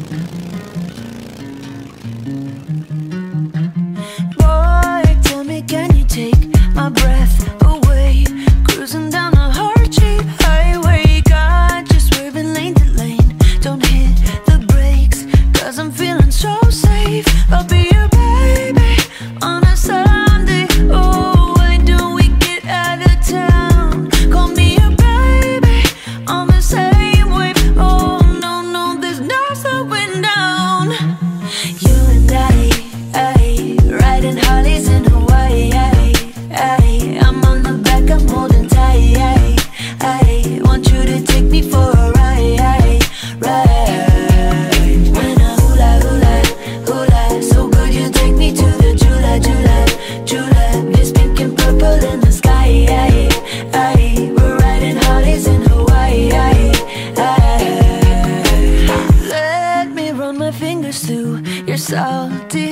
Boy, tell me, can you take my breath away? Cruising down the hard cheap highway, got you swerving lane to lane. Don't hit the brakes, cause I'm feeling so safe. I'll be your baby on a Sunday. Oh, why don't we get out of town? Call me your baby on the same wave. Oh, no, no, there's no slowing down. You and I, riding Harleys in Hawaii. I'm on the back, I'm holding tight. I want you to take me for a ride. When I hula, hula, hula, so good you take me to the Jula, Jula, Jula. It's pink and purple in the sky. We're riding Harleys in Hawaii. Let me run my fingers through your salty